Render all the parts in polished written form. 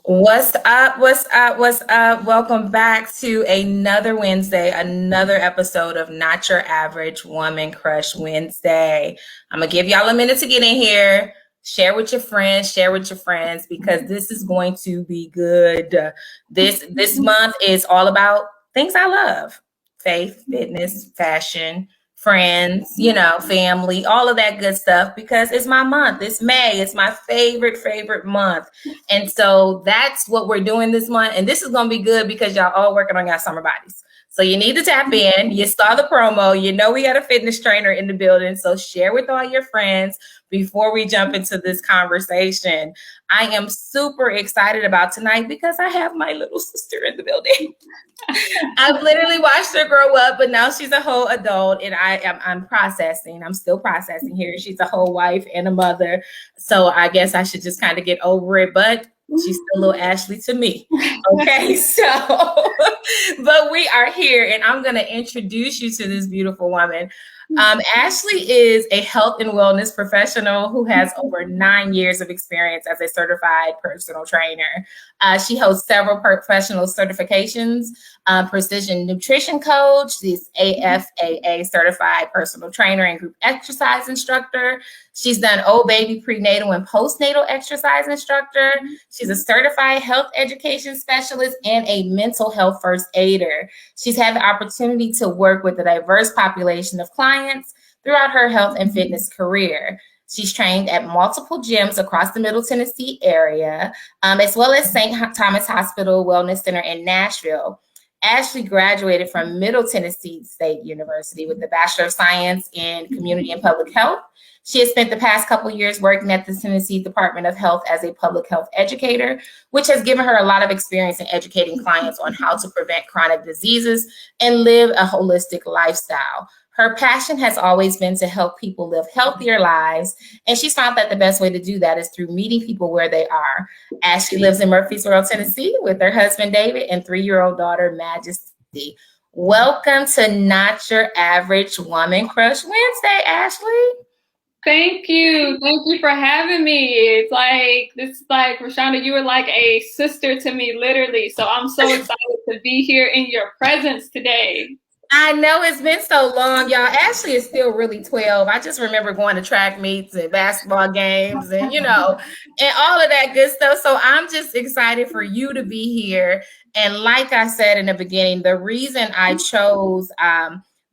What's up? What's up? What's up? Welcome back to another Wednesday, another episode of Not Your Average Woman Crush Wednesday. I'm going to give y'all a minute to get in here. Share with your friends, because this is going to be good. This month is all about things I love: faith, fitness, fashion, friends, family, all of that good stuff, because it's my month. It's May. It's my favorite month. And so that's what we're doing this month. And this is going to be good because y'all all working on y'all summer bodies. So you need to tap in. You saw the promo. You know we got a fitness trainer in the building. So share with all your friends before we jump into this conversation. I am super excited about tonight because I have my little sister in the building. I've literally watched her grow up, but now she's a whole adult, and I'm processing. I'm still processing here. She's a whole wife and a mother. So I guess I should just kind of get over it, but she's still little Ashley to me. Okay, so, but we are here, and I'm going to introduce you to this beautiful woman. Ashley is a health and wellness professional who has over 9 years of experience as a certified personal trainer. She holds several professional certifications, precision nutrition coach, she's AFAA certified personal trainer and group exercise instructor. She's done old baby prenatal and postnatal exercise instructor. She's a certified health education specialist and a mental health first aider. She's had the opportunity to work with a diverse population of clients throughout her health and fitness career. She's trained at multiple gyms across the Middle Tennessee area, as well as St. Thomas Hospital Wellness Center in Nashville. Ashley graduated from Middle Tennessee State University with a Bachelor of Science in Community and Public Health. She has spent the past couple of years working at the Tennessee Department of Health as a public health educator, which has given her a lot of experience in educating clients on how to prevent chronic diseases and live a holistic lifestyle. Her passion has always been to help people live healthier lives, and she's found that the best way to do that is through meeting people where they are. Ashley lives in Murfreesboro, Tennessee, with her husband, David, and 3-year-old daughter, Majesty. Welcome to Not Your Average Woman Crush Wednesday, Ashley. Thank you. Thank you for having me. This is like, Rashonda, you were like a sister to me, literally. So I'm so excited to be here in your presence today. I know it's been so long, y'all. Ashley is still really 12. I just remember going to track meets and basketball games and, and all of that good stuff. So I'm just excited for you to be here. And like I said in the beginning, the reason I chose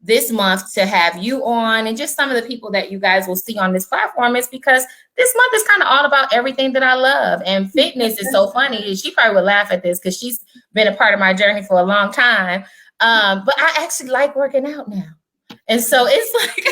this month to have you on and just some of the people that you guys will see on this platform is because this month is kind of all about everything that I love. And fitness is so funny. She probably would laugh at this because she's been a part of my journey for a long time. But I actually like working out now. And so it's like,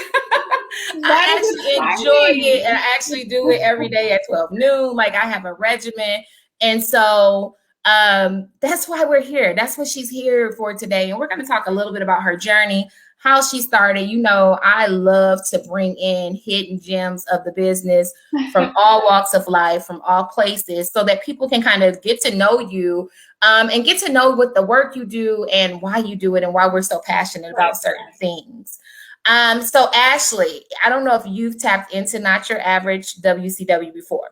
I actually enjoy it. And I actually do it every day at 12 noon. Like I have a regimen. And so that's why we're here. That's what she's here for today. And we're going to talk a little bit about her journey, how she started. I love to bring in hidden gems of the business from all walks of life, from all places, so that people can kind of get to know you and get to know what the work you do and why you do it and why we're so passionate about certain things. So Ashley, I don't know if you've tapped into Not Your Average WCW before,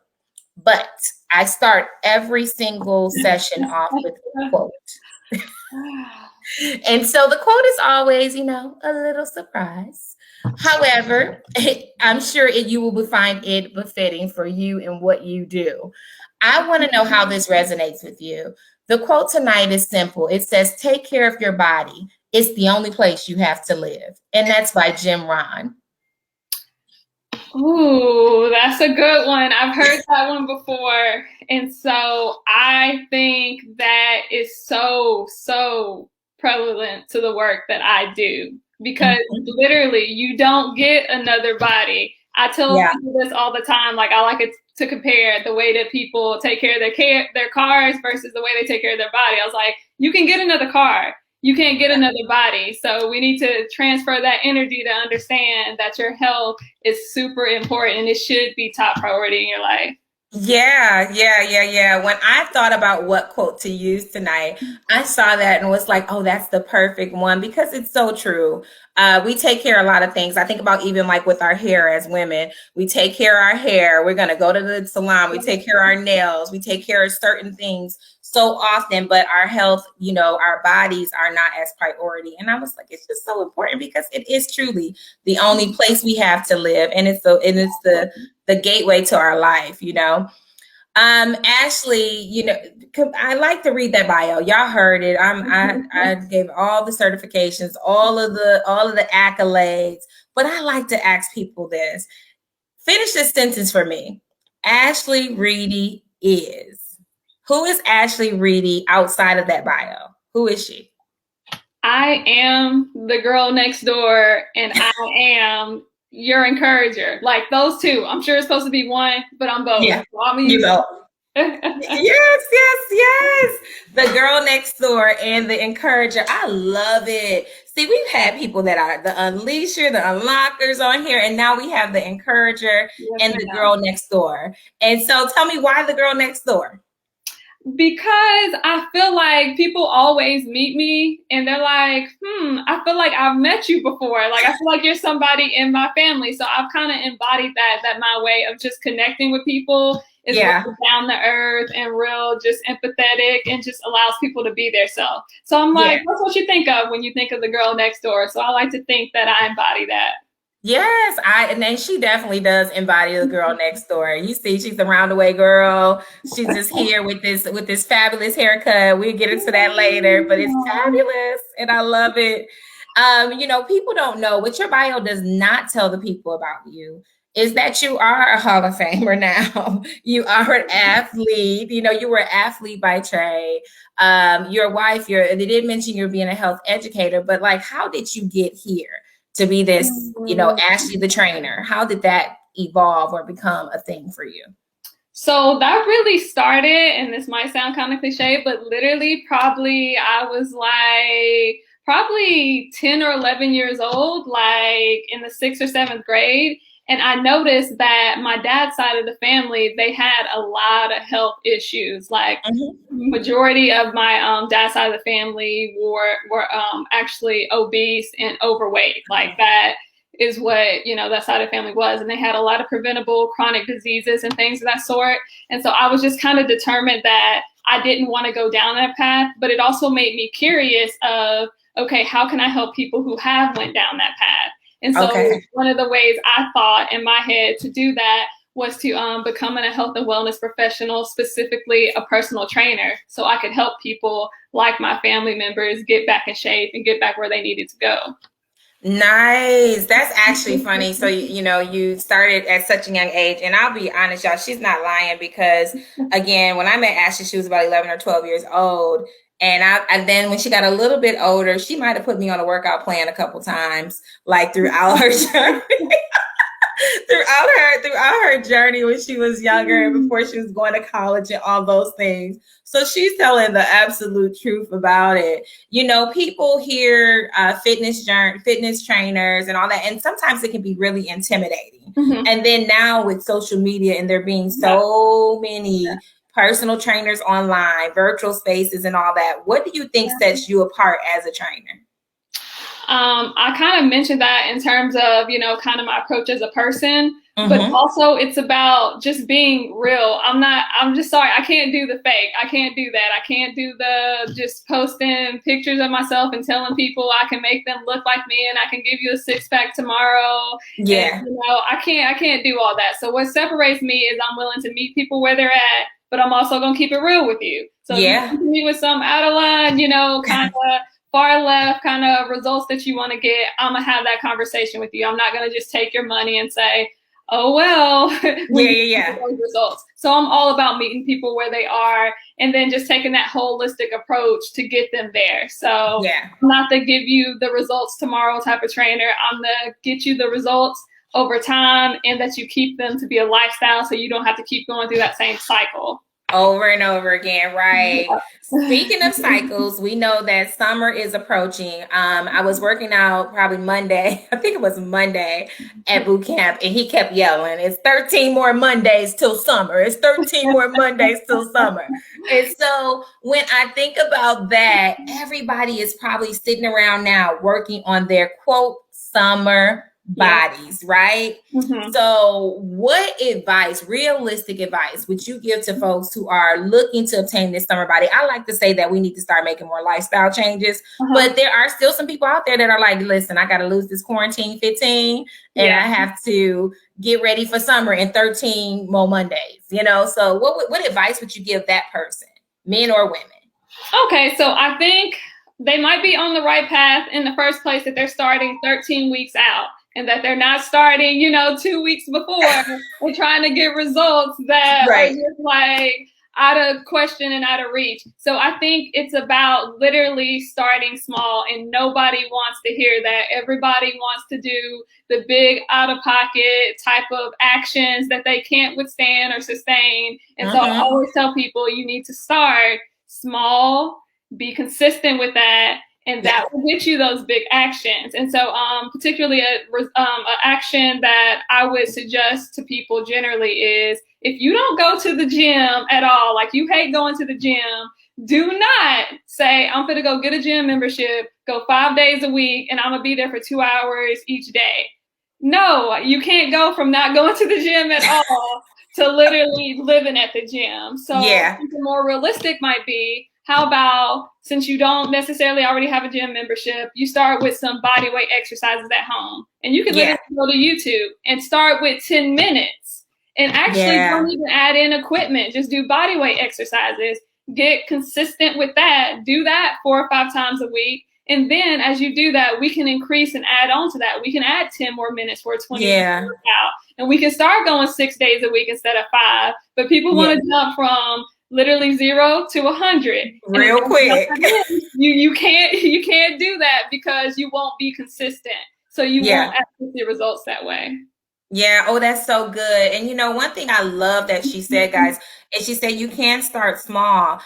but I start every single session off with a quote. And so the quote is always, a little surprise. However, I'm sure you will find it befitting for you and what you do. I want to know how this resonates with you. The quote tonight is simple. It says, "Take care of your body. It's the only place you have to live." And that's by Jim Rohn. Ooh, that's a good one. I've heard that one before. And so I think that is so prevalent to the work that I do, because literally you don't get another body. I tell people this all the time. Like I like it to compare the way that people take care of their cars versus the way they take care of their body. I was like, you can get another car. You can't get another body. So we need to transfer that energy to understand that your health is super important and it should be top priority in your life. Yeah. When I thought about what quote to use tonight, I saw that and was like, oh, that's the perfect one because it's so true. We take care of a lot of things. I think about even like with our hair as women, we take care of our hair. We're going to go to the salon. We take care of our nails. We take care of certain things so often, but our health, our bodies are not as priority. And I was like, it's just so important because it is truly the only place we have to live. And it's the gateway to our life. Ashley, I like to read that bio. Y'all heard it. I gave all the certifications, all of the accolades, but I like to ask people this. Finish this sentence for me. Ashley Reedy is. Who is Ashley Reedy outside of that bio? Who is she? I am the girl next door, and I am your encourager. Like those two. I'm sure it's supposed to be one, but I'm both. Yeah, So I'm you know. Yes. The girl next door and the encourager. I love it. See, we've had people that are the unleasher, the unlockers on here, and now we have the encourager and the girl next door. And so tell me, why the girl next door? Because I feel like people always meet me and they're like, I feel like I've met you before. Like, I feel like you're somebody in my family. So I've kind of embodied that my way of just connecting with people is real down to earth and real just empathetic and just allows people to be their self. So I'm like, that's what you think of when you think of the girl next door. So I like to think that I embody that. Yes, and then she definitely does embody the girl next door. You see, she's the roundaway girl. She's just here with this fabulous haircut. We'll get into that later, but it's fabulous, and I love it. People don't know what your bio does not tell the people about you is that you are a Hall of Famer now. You are an athlete. You were an athlete by trade. Your wife, they did mention you're being a health educator, but like, how did you get here? To be this, Ashley the trainer? How did that evolve or become a thing for you? So that really started, and this might sound kind of cliche, but literally probably I was like probably 10 or 11 years old, like in the 6th or 7th grade. And I noticed that my dad's side of the family, they had a lot of health issues. Like majority of my dad's side of the family were actually obese and overweight. Like that is what, that side of the family was. And they had a lot of preventable chronic diseases and things of that sort. And so I was just kind of determined that I didn't want to go down that path, but it also made me curious of, okay, how can I help people who have went down that path? And so one of the ways I thought in my head to do that was to become a health and wellness professional, specifically a personal trainer, so I could help people like my family members get back in shape and get back where they needed to go. Nice. That's actually funny. So, you started at such a young age, and I'll be honest, y'all, she's not lying because, again, when I met Ashley, she was about 11 or 12 years old. And then when she got a little bit older, she might have put me on a workout plan a couple times, like throughout her journey. throughout her journey when she was younger and before she was going to college and all those things. So she's telling the absolute truth about it. People hear fitness trainers and all that, and sometimes it can be really intimidating. And then now with social media and there being so many personal trainers online, virtual spaces and all that, what do you think sets you apart as a trainer? I kind of mentioned that in terms of, kind of my approach as a person, but also it's about just being real. I'm just sorry. I can't do the fake. I can't do that. I can't do the just posting pictures of myself and telling people I can make them look like me and I can give you a 6-pack tomorrow. Yeah. And, I can't do all that. So what separates me is I'm willing to meet people where they're at, but I'm also going to keep it real with you. So if you come to me with some out of line, kind of far left kind of results that you want to get, I'm going to have that conversation with you. I'm not going to just take your money and say, oh, well, those results. So I'm all about meeting people where they are and then just taking that holistic approach to get them there. So I'm not the give you the results tomorrow type of trainer. I'm the get you the results over time and that you keep them to be a lifestyle so you don't have to keep going through that same cycle. Over and over again, right? Yeah. Speaking of cycles, we know that summer is approaching. I was working out probably Monday, I think it was Monday at boot camp, and he kept yelling, "It's 13 more Mondays till summer. It's 13 more Mondays till summer." And so when I think about that, everybody is probably sitting around now working on their quote summer Yeah. bodies, right? Mm-hmm. So, what advice, realistic advice, would you give to folks who are looking to obtain this summer body? I like to say that we need to start making more lifestyle changes, Uh-huh. but there are still some people out there that are like, listen, I got to lose this quarantine 15 and Yeah. I have to get ready for summer in 13 more Mondays, you know? So, what advice would you give that person, men or women? Okay, so I think they might be on the right path in the first place that they're starting 13 weeks out and that they're not starting, 2 weeks before and trying to get results that are Right. just like out of question and out of reach. So I think it's about literally starting small, and nobody wants to hear that. Everybody wants to do the big out of pocket type of actions that they can't withstand or sustain. And so I Mm-hmm. always tell people you need to start small, be consistent with that, and Yeah. that will get you those big actions. And so, particularly a action that I would suggest to people generally is if you don't go to the gym at all, like you hate going to the gym, do not say, I'm going to go get a gym membership, go 5 days a week, and I'm going to be there for 2 hours each day. No, you can't go from not going to the gym at all to literally living at the gym. So Yeah. the more realistic might be, how about, since you don't necessarily already have a gym membership, you start with some body weight exercises at home. And you can Yeah. literally go to YouTube and start with 10 minutes. And actually Yeah. don't even add in equipment. Just do body weight exercises. Get consistent with that. Do that 4 or 5 times a week. And then as you do that, we can increase and add on to that. We can add 10 more minutes for a 20-minute Yeah. workout. And we can start going 6 days a week instead of 5. But people want to jump from literally 0 to 100 Real quick. You can't do that because you won't be consistent. So you won't actually see results that way. Yeah. Oh, that's so good. And one thing I love that she said, guys, is she said you can start small.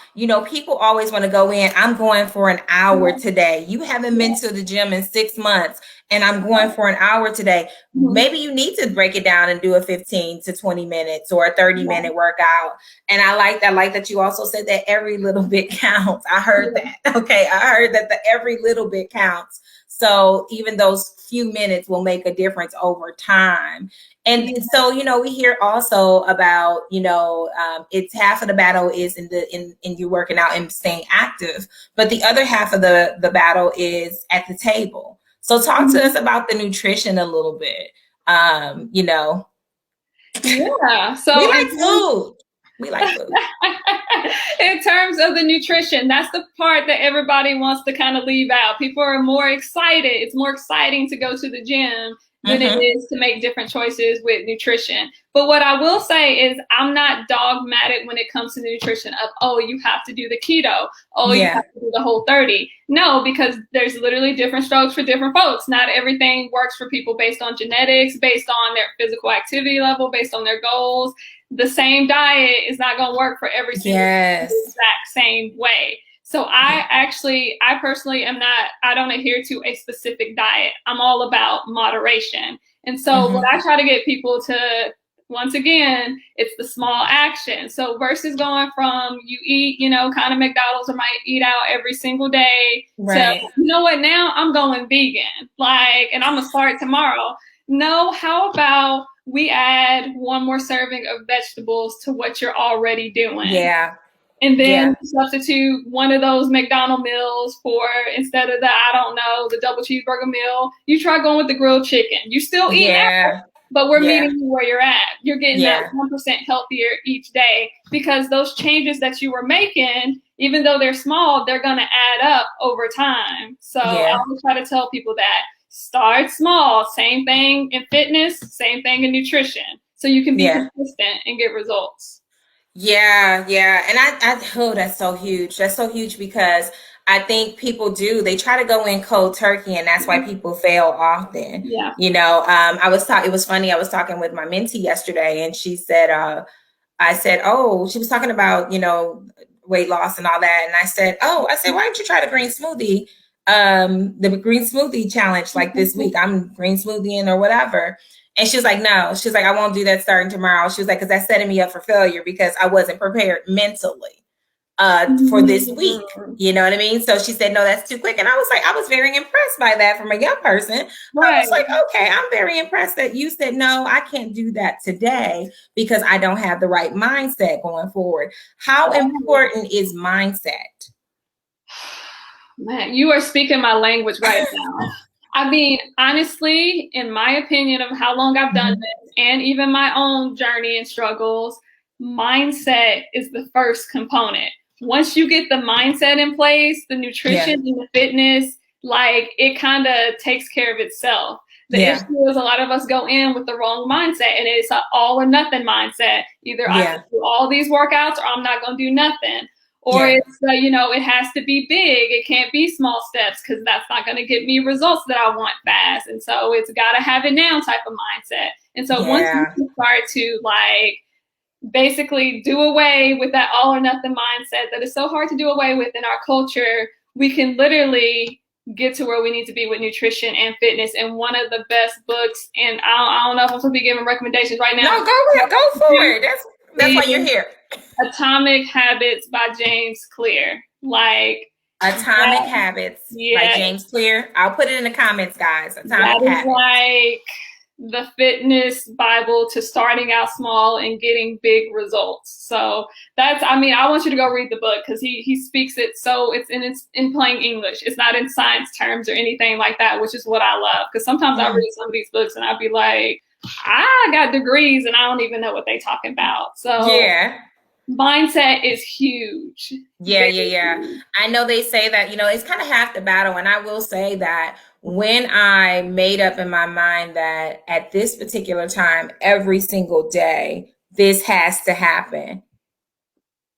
People always want to go in. I'm going for an hour today. You haven't been to the gym in 6 months, and I'm going for an hour today. Maybe you need to break it down and do a 15 to 20 minutes or a 30-minute workout. And I like that you also said that every little bit counts. I heard that. Okay. I heard that the every little bit counts. So even those few minutes will make a difference over time. And so, we hear also about, it's half of the battle is in you working out and staying active, but the other half of the battle is at the table. So talk to us about the nutrition a little bit. Yeah. So we like food. We like food. In terms of the nutrition, that's the part that everybody wants to kind of leave out. People are more excited. It's more exciting to go to the gym than it is to make different choices with nutrition. But what I will say is I'm not dogmatic when it comes to nutrition of, oh, you have to do the keto. Oh, you have to do the Whole30. No, because there's literally different strokes for different folks. Not everything works for people based on genetics, based on their physical activity level, based on their goals. The same diet is not going to work for every single exact same way. So I personally I don't adhere to a specific diet. I'm all about moderation. And so what I try to get people to, once again, it's the small action. So versus going from you eat, kind of McDonald's or might eat out every single day to, you know what, now I'm going vegan, and I'm going to start tomorrow. No, how about we add one more serving of vegetables to what you're already doing? Yeah. And then substitute one of those McDonald's meals for, instead of the double cheeseburger meal, you try going with the grilled chicken. You still eat apple, but we're meeting you where you're at. You're getting that 1% healthier each day, because those changes that you were making, even though they're small, they're going to add up over time. So I always try to tell people that. Start small. Same thing in fitness, same thing in nutrition. So you can be consistent and get results. Yeah. And oh, that's so huge. That's so huge, because I think people they try to go in cold turkey, and that's why people fail often. Yeah. It was funny. I was talking with my mentee yesterday, and she said, I said, oh, she was talking about, weight loss and all that. And I said, why don't you try the green smoothie? The green smoothie challenge like this week. I'm green smoothieing or whatever. And she was like, no, she's like, I won't do that starting tomorrow. She was like, because that's setting me up for failure because I wasn't prepared mentally for this week. You know what I mean? So she said, no, that's too quick. And I was like, I was very impressed by that from a young person. Right. I was like, okay, I'm very impressed that you said, no, I can't do that today because I don't have the right mindset going forward. How important is mindset? Man, you are speaking my language right now. I mean, honestly, in my opinion of how long I've done this and even my own journey and struggles, mindset is the first component. Once you get the mindset in place, the nutrition and the fitness, like it kind of takes care of itself. The issue is a lot of us go in with the wrong mindset, and it's an all or nothing mindset. Either I can do all these workouts or I'm not going to do nothing. Or it's, it has to be big. It can't be small steps because that's not going to get me results that I want fast. And so it's got to have it now type of mindset. And so once you start to basically do away with that all or nothing mindset that is so hard to do away with in our culture, we can literally get to where we need to be with nutrition and fitness. And one of the best books, and I don't know if I'm supposed to be giving recommendations right now. No, go for it. That's why you're here. Atomic Habits by James Clear. Atomic Habits by James Clear. I'll put it in the comments, guys. Atomic Habits. Like the fitness Bible to starting out small and getting big results. So I want you to go read the book because he speaks it so it's in plain English. It's not in science terms or anything like that, which is what I love. Because sometimes I read some of these books and I'd be like, I got degrees and I don't even know what they're talking about. So mindset is huge. Yeah. I know they say that, it's kind of half the battle. And I will say that when I made up in my mind that at this particular time, every single day, this has to happen,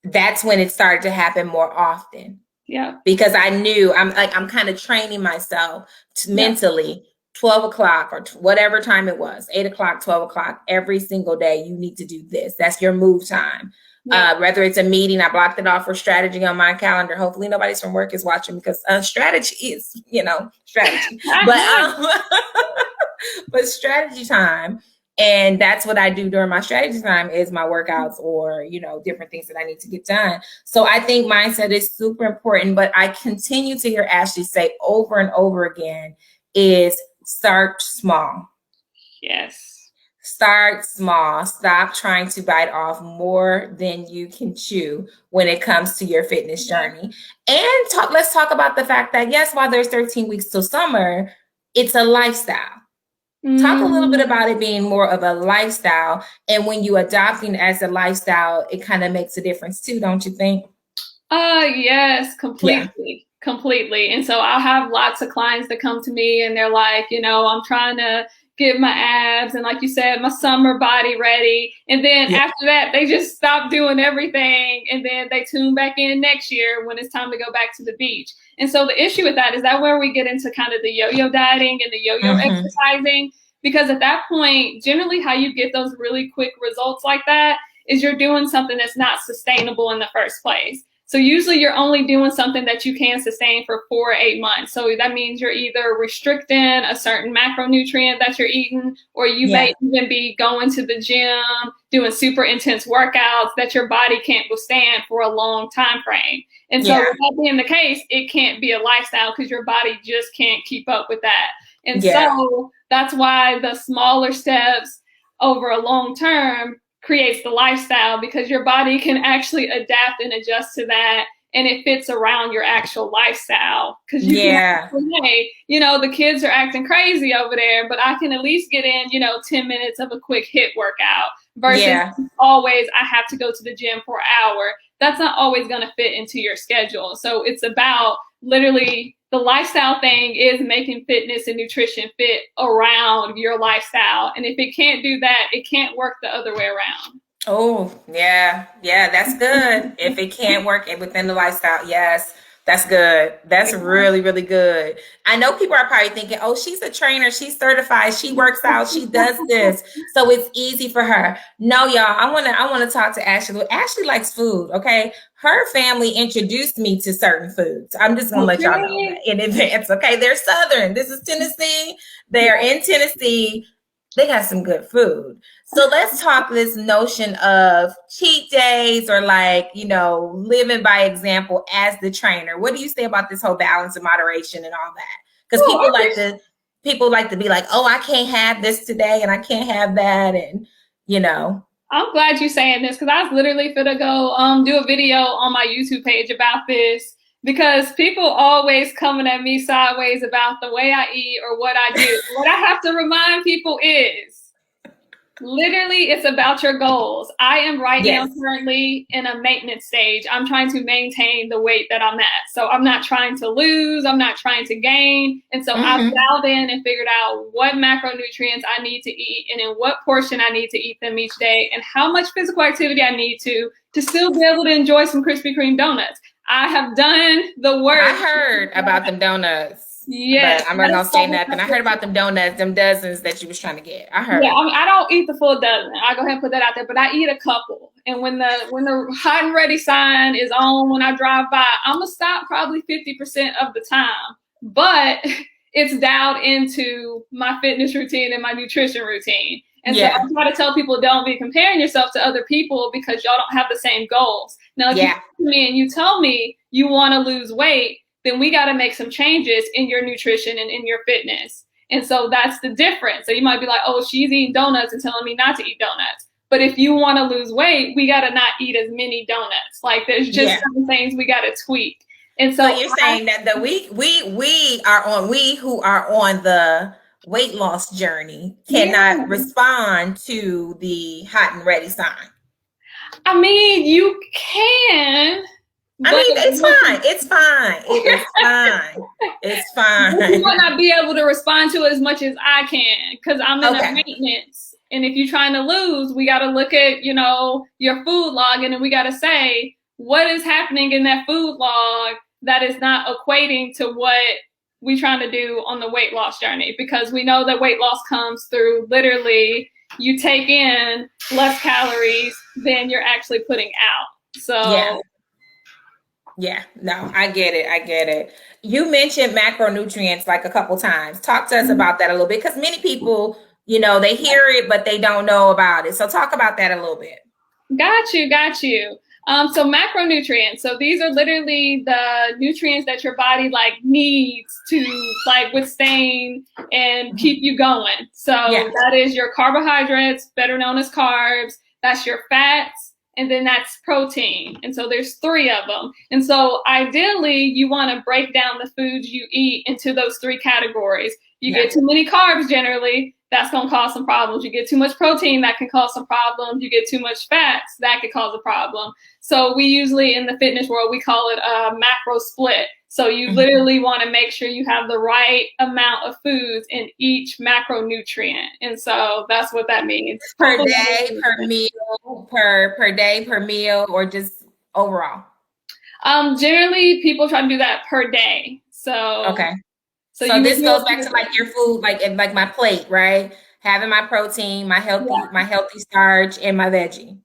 that's when it started to happen more often. Yeah. Because I knew I'm kind of training myself mentally. 12 o'clock or whatever time it was, 8 o'clock, 12 o'clock, every single day, you need to do this. That's your move time. Whether it's a meeting, I blocked it off for strategy on my calendar. Hopefully nobody's from work is watching because strategy is, strategy. But strategy time. And that's what I do during my strategy time is my workouts or, different things that I need to get done. So I think mindset is super important, but I continue to hear Ashley say over and over again is start small. Yes. Start small. Stop trying to bite off more than you can chew when it comes to your fitness journey. And let's talk about the fact that, yes, while there's 13 weeks till summer, it's a lifestyle. Talk a little bit about it being more of a lifestyle. And when you adopting as a lifestyle, it kind of makes a difference too, don't you think? Yes, completely. Completely. And so I have lots of clients that come to me and they're like, I'm trying to get my abs and like you said, my summer body ready. And then after that, they just stop doing everything. And then they tune back in next year when it's time to go back to the beach. And so the issue with that is that where we get into kind of the yo-yo dieting and the yo-yo exercising, because at that point, generally how you get those really quick results like that is you're doing something that's not sustainable in the first place. So usually you're only doing something that you can sustain for 4 or 8 months. So that means you're either restricting a certain macronutrient that you're eating, or you may even be going to the gym, doing super intense workouts that your body can't withstand for a long time frame. And so with that being the case, it can't be a lifestyle because your body just can't keep up with that. And so that's why the smaller steps over a long term creates the lifestyle, because your body can actually adapt and adjust to that, and it fits around your actual lifestyle. Because you can say, the kids are acting crazy over there, but I can at least get in, 10 minutes of a quick HIIT workout versus always I have to go to the gym for an hour. That's not always going to fit into your schedule. So it's about literally the lifestyle thing is making fitness and nutrition fit around your lifestyle. And if it can't do that, it can't work the other way around. Oh, yeah, that's good. If it can't work within the lifestyle, yes. That's good. That's really, really good. I know people are probably thinking, oh, she's a trainer. She's certified. She works out. She does this. So it's easy for her. No, y'all, I want to talk to Ashley. Ashley likes food. Okay. Her family introduced me to certain foods. I'm just going to let y'all know that in advance. Okay. They're Southern. This is Tennessee. They're in Tennessee. They got some good food. So let's talk this notion of cheat days or like, living by example as the trainer. What do you say about this whole balance and moderation and all that? Because people like to be like, oh, I can't have this today and I can't have that. And, I'm glad you're saying this because I was literally finna go do a video on my YouTube page about this because people always coming at me sideways about the way I eat or what I do. What I have to remind people is literally it's about your goals. I am right now currently in a maintenance stage. I'm trying to maintain the weight that I'm at. So I'm not trying to lose. I'm not trying to gain. And so I've dialed in and figured out what macronutrients I need to eat and in what portion I need to eat them each day and how much physical activity I need to still be able to enjoy some Krispy Kreme donuts. I have done the work. I heard about them donuts. Yes, but I'm not gonna say nothing. I heard about them donuts, them dozens that you was trying to get. I heard. Yeah, I don't eat the full dozen. I go ahead and put that out there, but I eat a couple. And when the hot and ready sign is on when I drive by, I'm gonna stop probably 50% of the time. But it's dialed into my fitness routine and my nutrition routine. And so I try to tell people don't be comparing yourself to other people because y'all don't have the same goals. Now, if you come to me and you tell me you want to lose weight, then we got to make some changes in your nutrition and in your fitness. And so that's the difference. So you might be like, oh, she's eating donuts and telling me not to eat donuts. But if you want to lose weight, we got to not eat as many donuts. Like there's just some things we got to tweak. And so you're saying that we who are on the weight loss journey cannot respond to the hot and ready sign. I mean, you can. I mean, it's fine. It's fine. It is fine. It's fine. You might not be able to respond to it as much as I can because I'm in a maintenance. And if you're trying to lose, we got to look at, your food log and then we got to say, what is happening in that food log that is not equating to what we're trying to do on the weight loss journey? Because we know that weight loss comes through literally you take in less calories than you're actually putting out. So yeah, no, I get it. You mentioned macronutrients like a couple times. Talk to us about that a little bit because many people, they hear it, but they don't know about it. So talk about that a little bit. Got you. So macronutrients. So these are literally the nutrients that your body needs to withstand and keep you going. So that is your carbohydrates, better known as carbs. That's your fats. And then that's protein. And so there's 3 of them. And so ideally, you want to break down the foods you eat into those 3 categories. You get too many carbs generally, that's going to cause some problems. You get too much protein, that can cause some problems. You get too much fats, that could cause a problem. So we usually, in the fitness world, we call it a macro split. So you literally want to make sure you have the right amount of foods in each macronutrient. And so that's what that means. Per day, per meal, per day, per meal, or just overall? Generally, people try to do that per day. So So this goes back to your food, like my plate, right? Having my protein, my healthy starch, and my veggie.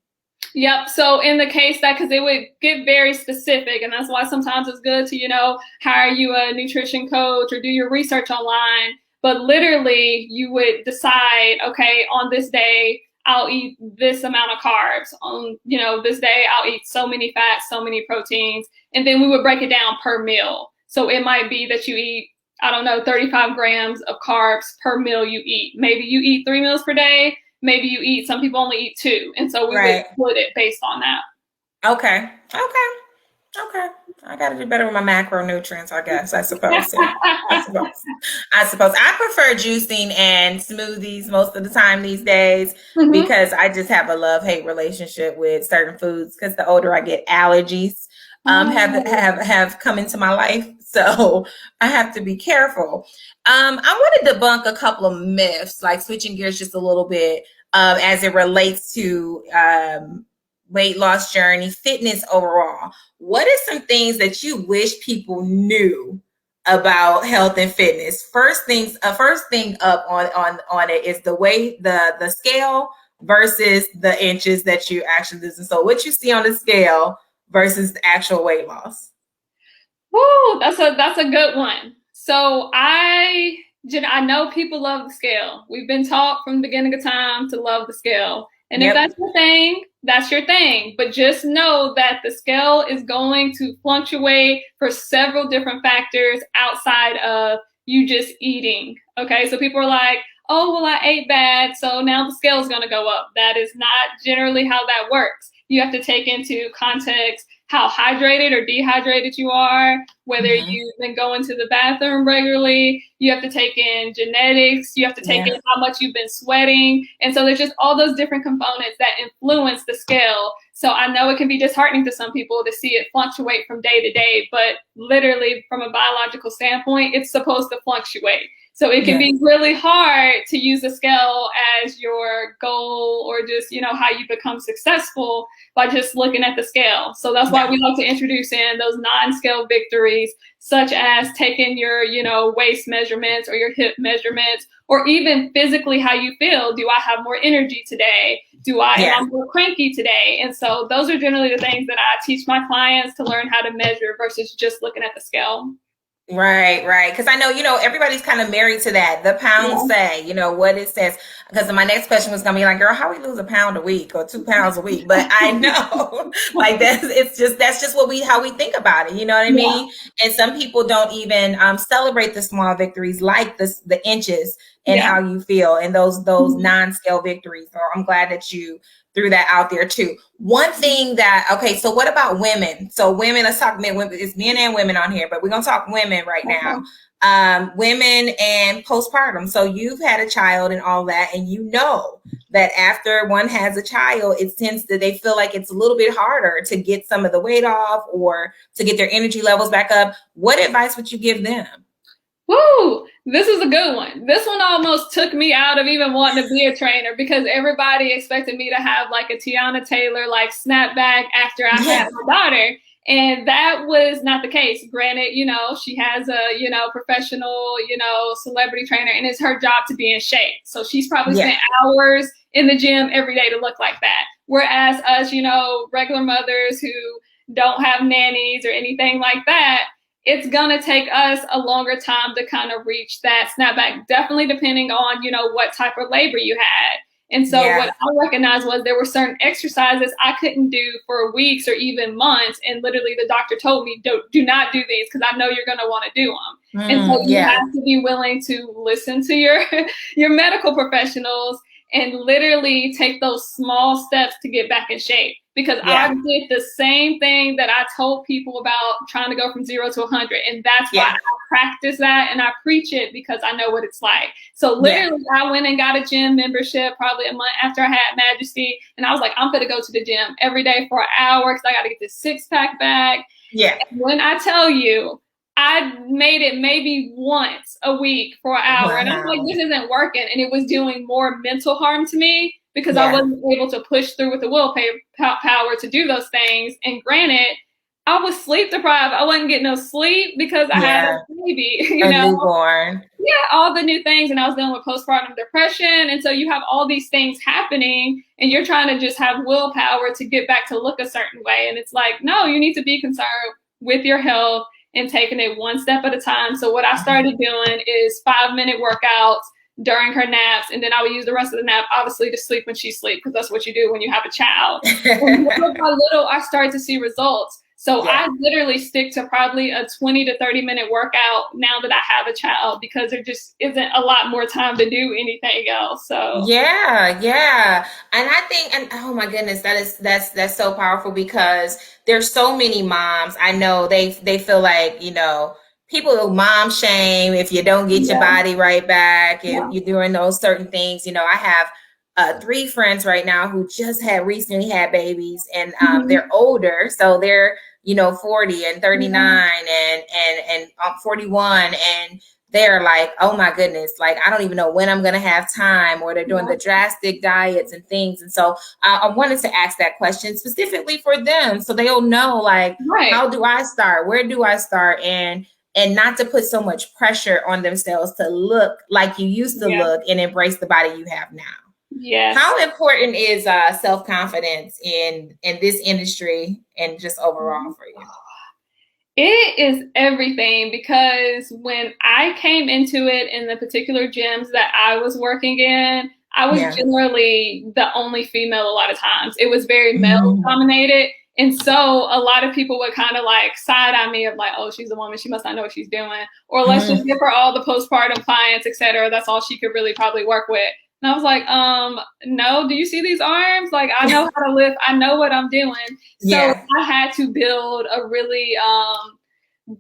Yep. So in the case because it would get very specific, and that's why sometimes it's good to, hire you a nutrition coach or do your research online. But literally you would decide, okay, on this day, I'll eat this amount of carbs. On, this day, I'll eat so many fats, so many proteins. And then we would break it down per meal. So it might be that you eat, 35 grams of carbs per meal you eat. Maybe you eat 3 meals per day. Maybe some people only eat 2. And so we would split it based on that. Okay. I got to do better with my macronutrients, I suppose. I suppose. I prefer juicing and smoothies most of the time these days because I just have a love-hate relationship with certain foods because the older I get, allergies have come into my life. So I have to be careful. I want to debunk a couple of myths, like switching gears just a little bit as it relates to weight loss journey, fitness overall, what are some things that you wish people knew about health and fitness? First thing up on it is the weight, the scale versus the inches that you actually lose. So what you see on the scale versus the actual weight loss. Woo, that's a good one. So I know people love the scale. We've been taught from the beginning of time to love the scale. And if that's your thing, that's your thing. But just know that the scale is going to fluctuate for several different factors outside of you just eating. Okay, so people are like, oh, well, I ate bad, so now the scale is going to go up. That is not generally how that works. You have to take into context how hydrated or dehydrated you are, whether you've been going to the bathroom regularly. You have to take in genetics. You have to take in how much you've been sweating. And so there's just all those different components that influence the scale. So I know it can be disheartening to some people to see it fluctuate from day to day, but literally from a biological standpoint, it's supposed to fluctuate. So it can be really hard to use the scale as your goal or just, how you become successful by just looking at the scale. So that's why we like to introduce in those non-scale victories, such as taking your, waist measurements or your hip measurements, or even physically how you feel. Do I have more energy today? Am I more cranky today? And so those are generally the things that I teach my clients to learn how to measure versus just looking at the scale. Right. Because I know, everybody's kind of married to that. The pounds say, what it says. Because my next question was going to be like, girl, how we lose a pound a week or 2 pounds a week? But I know like that's just how we think about it. You know what I mean? And some people don't even celebrate the small victories like the inches and how you feel and those non-scale victories. So I'm glad that you threw that out there too. One thing so what about women? So women, let's talk men. It's men and women on here, but we're going to talk women right now. Women and postpartum. So you've had a child and all that, and that after one has a child, they feel like it's a little bit harder to get some of the weight off or to get their energy levels back up. What advice would you give them? Woo! This is a good one. This one almost took me out of even wanting to be a trainer because everybody expected me to have like a Tiana Taylor like snapback after I had my daughter. And that was not the case. Granted, she has a, professional, celebrity trainer, and it's her job to be in shape. So she's probably spent hours in the gym every day to look like that. Whereas us, regular mothers who don't have nannies or anything like that, it's going to take us a longer time to kind of reach that snapback, definitely depending on, what type of labor you had. And so what I recognized was there were certain exercises I couldn't do for weeks or even months. And literally the doctor told me, do not do these because I know you're going to want to do them. And so you have to be willing to listen to your medical professionals and literally take those small steps to get back in shape. Because I did the same thing that I told people about trying to go from 0 to 100. And that's why I practice that and I preach it because I know what it's like. So literally I went and got a gym membership probably a month after I had Majesty. And I was like, I'm going to go to the gym every day for an hour because I got to get this 6-pack back. Yeah. And when I tell you, I made it maybe once a week for an hour. And I'm like, this isn't working. And it was doing more mental harm to me because I wasn't able to push through with the willpower to do those things. And granted, I was sleep deprived. I wasn't getting no sleep because I had a baby, newborn. Yeah, all the new things. And I was dealing with postpartum depression. And so you have all these things happening and you're trying to just have willpower to get back to look a certain way. And it's like, no, you need to be concerned with your health and taking it one step at a time. So what I started doing is 5-minute workouts during her naps. And then I would use the rest of the nap, obviously, to sleep when she sleeps, because that's what you do when you have a child. And little by little, I started to see results. So I literally stick to probably a 20 to 30-minute workout now that I have a child, because there just isn't a lot more time to do anything else. So yeah. And I think, and oh my goodness, that's so powerful, because there's so many moms. I know they feel like, people will mom shame if you don't get your body right back, if you're doing those certain things. I have 3 friends right now who just recently had babies, and they're older. So they're, 40 and 39 and 41. And they're like, oh my goodness, like I don't even know when I'm going to have time, or they're doing the drastic diets and things. And so I wanted to ask that question specifically for them, so they'll know, like, how do I start? Where do I start? And not to put so much pressure on themselves to look like you used to look and embrace the body you have now. Yes. How important is self-confidence in this industry and just overall for you? It is everything, because when I came into it in the particular gyms that I was working in, I was generally the only female a lot of times. It was very male dominated. And so a lot of people would kind of like side eye me of like, oh, she's a woman, she must not know what she's doing. Or let's just give her all the postpartum clients, et cetera. That's all she could really probably work with. And I was like, no, do you see these arms? Like, I know how to lift. I know what I'm doing. So I had to build a really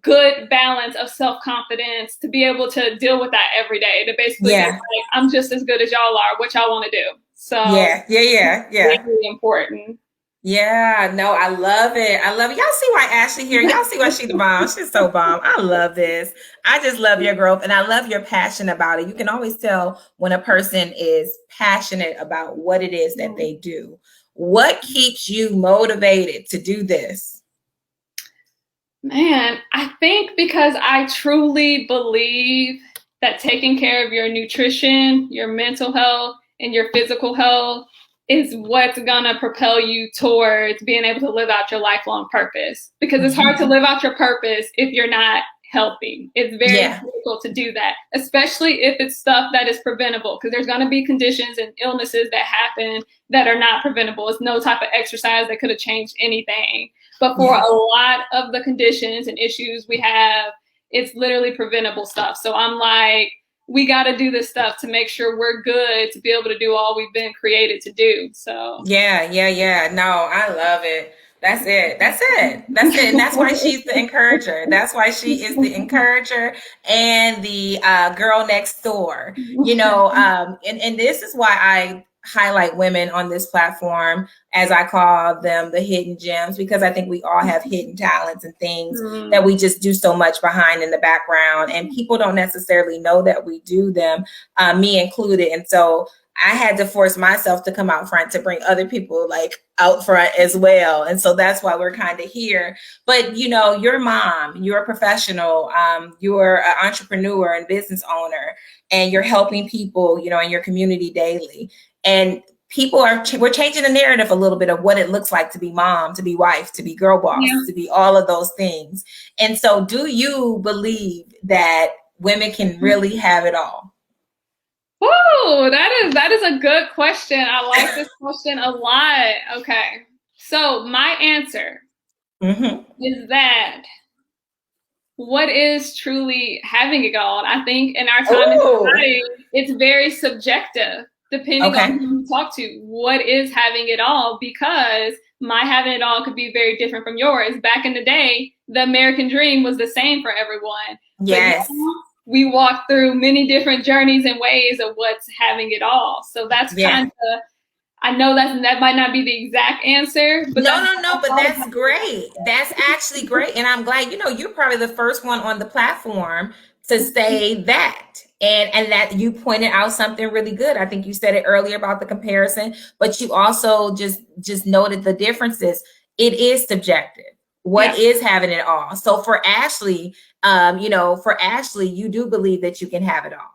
good balance of self-confidence to be able to deal with that every day. To basically be like, I'm just as good as y'all are. What y'all want to do? So really important. Yeah, no, I love it. I love it. Y'all see why Ashley here? Y'all see why she's the bomb? She's so bomb. I love this. I just love your growth, and I love your passion about it. You can always tell when a person is passionate about what it is that they do. What keeps you motivated to do this? Man, I think because I truly believe that taking care of your nutrition, your mental health, and your physical health is what's gonna propel you towards being able to live out your lifelong purpose. Because it's hard to live out your purpose if you're not healthy. It's very difficult to do that, especially if it's stuff that is preventable, because there's gonna be conditions and illnesses that happen that are not preventable. It's no type of exercise that could have changed anything. But for a lot of the conditions and issues we have, it's literally preventable stuff. So I'm like, we got to do this stuff to make sure we're good to be able to do all we've been created to do. So yeah. No, I love it. That's it. And that's why she's the encourager. That's why she is the encourager and the girl next door, you know. And this is why I highlight women on this platform, as I call them, the hidden gems, because I think we all have hidden talents and things that we just do so much behind in the background, and people don't necessarily know that we do them, me included. And so I had to force myself to come out front to bring other people like out front as well. And so that's why we're kind of here. But, you know, you're a mom, you're a professional, you're an entrepreneur and business owner, and you're helping people, you know, in your community daily. And people we're changing the narrative a little bit of what it looks like to be mom, to be wife, to be girl boss, to be all of those things. And so do you believe that women can really have it all? Whoa, that is a good question. I like this question a lot. Okay. So my answer is that what is truly having it all? I think in our time in society, it's very subjective, depending on who you talk to. What is having it all? Because my having it all could be very different from yours. Back in the day, the American dream was the same for everyone. Yes. We walk through many different journeys and ways of what's having it all. So that's kind of, I know that might not be the exact answer, but no, but that's great. That's actually great. And I'm glad, you know, you're probably the first one on the platform to say that. And that you pointed out something really good. I think you said it earlier about the comparison, but you also just noted the differences. It is subjective. What is having it all? So for Ashley, you do believe that you can have it all.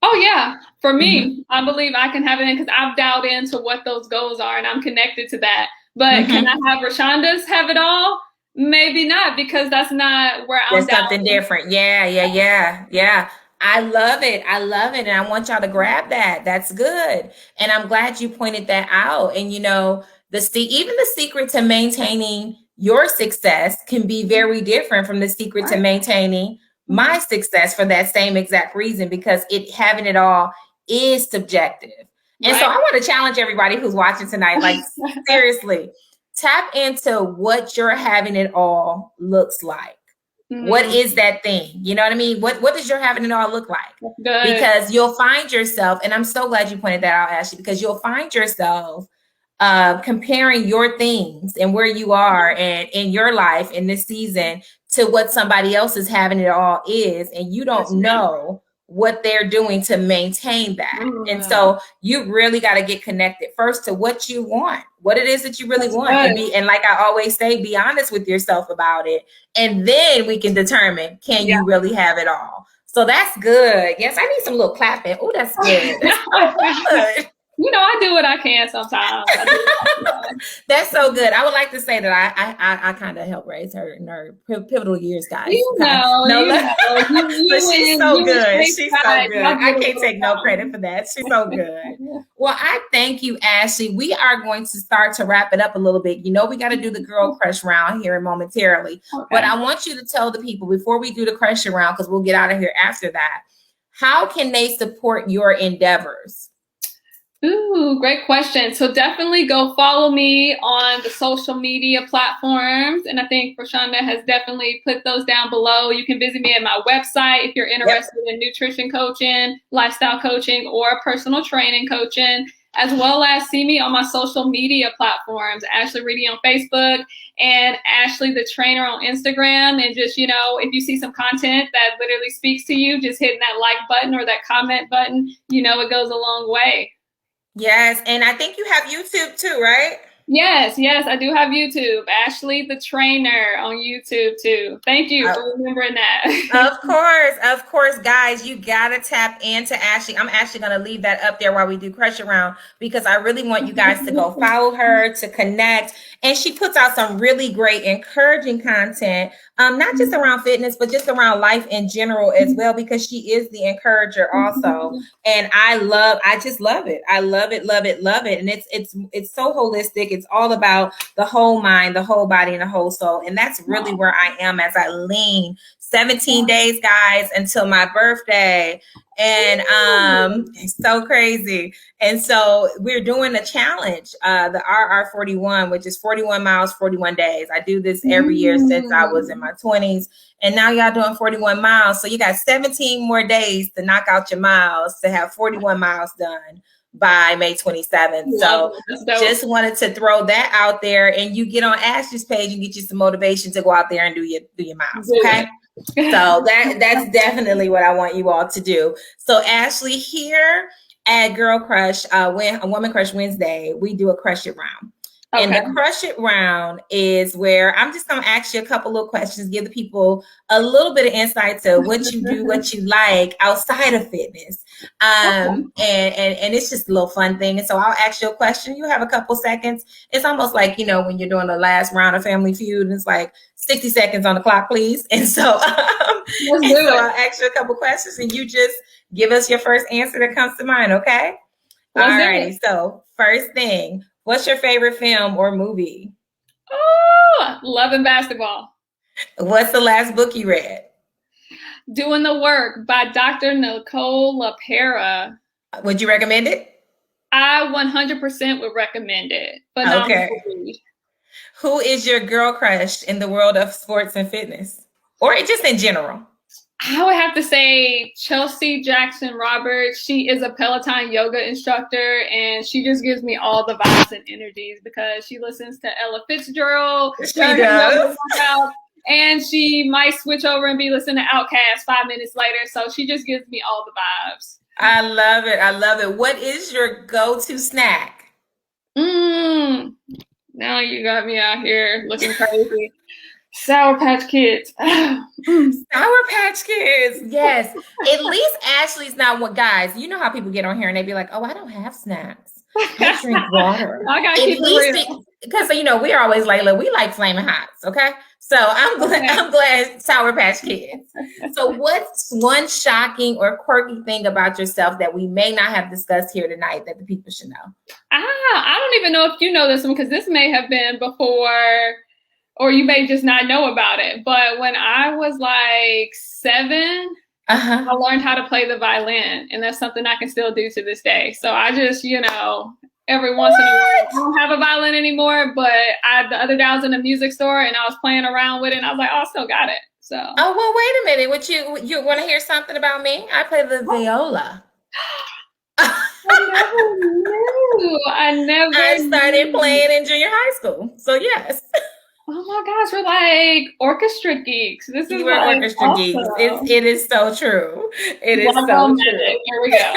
Oh yeah, for me, I believe I can have it in, because I've dialed into what those goals are and I'm connected to that. But can I have Rashonda's have it all? Maybe not, because that's not where I'm. That's something different. Yeah. I love it. And I want y'all to grab that. That's good. And I'm glad you pointed that out. And you know, even the secret to maintaining your success can be very different from the secret to maintaining my success for that same exact reason, because having it all is subjective. And so I want to challenge everybody who's watching tonight, like seriously, tap into what your having it all looks like. What is that thing? You know what I mean? What does your having it all look like? Because you'll find yourself, and I'm so glad you pointed that out, Ashley, because you'll find yourself comparing your things and where you are and in your life in this season to what somebody else is having it all is, and you don't know what they're doing to maintain that. And so you really got to get connected first to what you want, what it is that you really want, and like I always say, be honest with yourself about it, and then we can determine, can you really have it all? So that's good. Yes, I need some little clapping. Oh, that's good. That's so good. You know, I do what I can sometimes. That's so good. I would like to say that I kind of helped raise her in her pivotal years, guys. But she's so good. She's so good. I can't take no credit for that. She's so good. Well, I thank you, Ashley. We are going to start to wrap it up a little bit. You know, we got to do the girl crush round here momentarily. But I want you to tell the people before we do the crush round, because we'll get out of here after that, how can they support your endeavors? Ooh, great question. So definitely go follow me on the social media platforms. And I think Prashanda has definitely put those down below. You can visit me at my website if you're interested in nutrition coaching, lifestyle coaching, or personal training coaching, as well as see me on my social media platforms, Ashley Reedy on Facebook and Ashley the Trainer on Instagram. And just, you know, if you see some content that literally speaks to you, just hitting that like button or that comment button, you know, it goes a long way. Yes, and I think you have YouTube too, right? Yes, I do have YouTube. Ashley the Trainer on YouTube too. Thank you for remembering that. Of course, guys, you gotta tap into Ashley. I'm actually gonna leave that up there while we do Crush Around, because I really want you guys to go follow her, to connect. And she puts out some really great, encouraging content, not just around fitness, but just around life in general as well, because she is the encourager also. And I just love it. I love it. And it's so holistic. It's all about the whole mind, the whole body, and the whole soul. And that's really where I am as I lean 17 days, guys, until my birthday. And it's so crazy. And so we're doing a challenge, the RR41, which is 41 miles, 41 days. I do this every year since I was in my 20s. And now y'all doing 41 miles. So you got 17 more days to knock out your miles, to have 41 miles done by May 27th. So just wanted to throw that out there, and you get on Ashley's page and get you some motivation to go out there and do your miles. Okay. So that's definitely what I want you all to do. So Ashley, here at Girl Crush, Woman Crush Wednesday, we do a Crush It round. And the Crush It round is where I'm just going to ask you a couple of questions, give the people a little bit of insight to what you do, what you like outside of fitness. And it's just a little fun thing. And so I'll ask you a question. You have a couple seconds. It's almost like, you know, when you're doing the last round of Family Feud, and it's like 60 seconds on the clock, please. And so, I'll ask you a couple questions, and you just give us your first answer that comes to mind. Okay. All righty. So first thing, what's your favorite film or movie? Oh, Love and Basketball. What's the last book you read? Doing the Work by Dr. Nicole LaPera. Would you recommend it? I 100% would recommend it. But okay. Who is your girl crush in the world of sports and fitness, or just in general? I would have to say Chelsea Jackson Roberts. She is a Peloton yoga instructor, and she just gives me all the vibes and energies because she listens to Ella Fitzgerald. She does. And she might switch over and be listening to Outkast 5 minutes later. So she just gives me all the vibes. I love it. What is your go-to snack? Now you got me out here looking crazy. Sour Patch Kids. Sour Patch Kids. Yes. At least Ashley's not one. Guys, you know how people get on here and they be like, oh, I don't have snacks. I drink water. I got to keep it real. Because, you know, we're always like, look, we like Flaming Hots, okay? So I'm glad Sour Patch Kids. So what's one shocking or quirky thing about yourself that we may not have discussed here tonight that the people should know? I don't even know if you know this one, because this may have been before, or you may just not know about it. But when I was like 7, I learned how to play the violin, and that's something I can still do to this day. So I just, you know, every once in a while, I don't have a violin anymore, but the other day I was in a music store and I was playing around with it, and I was like, oh, I still got it. So. Oh, well, wait a minute. You want to hear something about me? I play the viola. never knew. I never I started knew. playing in junior high school. So yes. Oh my gosh, we're like orchestra geeks. This is You were like orchestra geeks. awesome. It is so true. It is Level so magic. true. Here we go.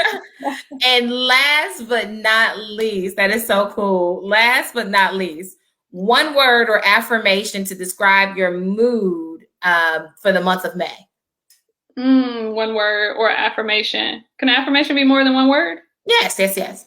And last but not least, that is so cool. Last but not least, one word or affirmation to describe your mood for the month of May. One word or affirmation. Can affirmation be more than one word? Yes, yes, yes.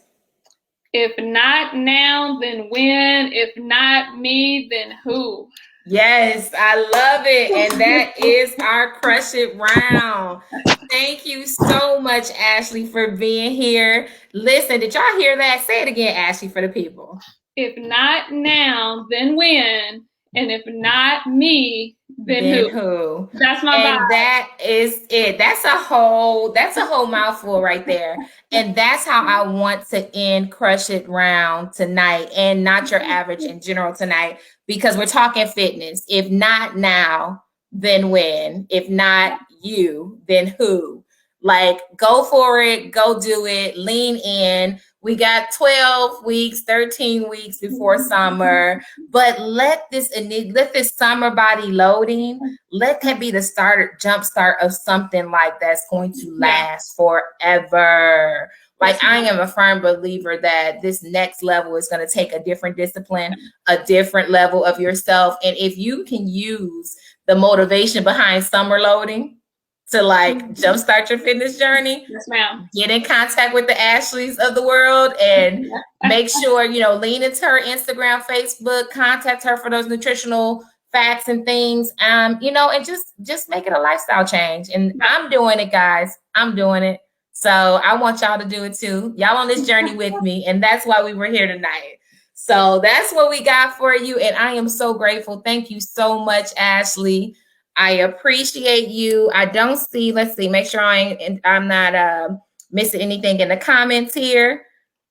If not now, then when? If not me, then who? Yes, I love it. And that is our Crush It round. Thank you so much, Ashley, for being here. Listen, did y'all hear that? Say it again, Ashley, for the people. If not now, then when? And if not me, then Then who? who? That's my And vibe. that is it. That's a whole mouthful right there. And that's how I want to end Crush It round tonight, and not your average in general tonight, because we're talking fitness. If not now, then when? If not you, then who? Like, go for it, go do it, lean in. We got 12 weeks, 13 weeks before summer, but let this summer body loading, let that be the jump start of something like that's going to last forever. Like, I am a firm believer that this next level is going to take a different discipline, a different level of yourself. And if you can use the motivation behind summer loading to like jumpstart your fitness journey, yes, ma'am. Get in contact with the Ashleys of the world and make sure, lean into her Instagram, Facebook, contact her for those nutritional facts and things, and just make it a lifestyle change. And I'm doing it, guys. I'm doing it. So I want y'all to do it too. Y'all on this journey with me, and that's why we were here tonight. So that's what we got for you, and I am so grateful. Thank you so much, Ashley. I appreciate you. I don't see, let's see, make sure I'm not missing anything in the comments here.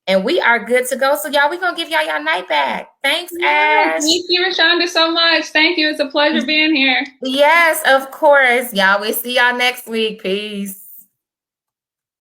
And we are good to go. So y'all, we're going to give y'all night back. Thanks, Ash. Thank you, Rashonda, so much. Thank you. It's a pleasure being here. Yes, of course. Y'all, we'll see y'all next week. Peace.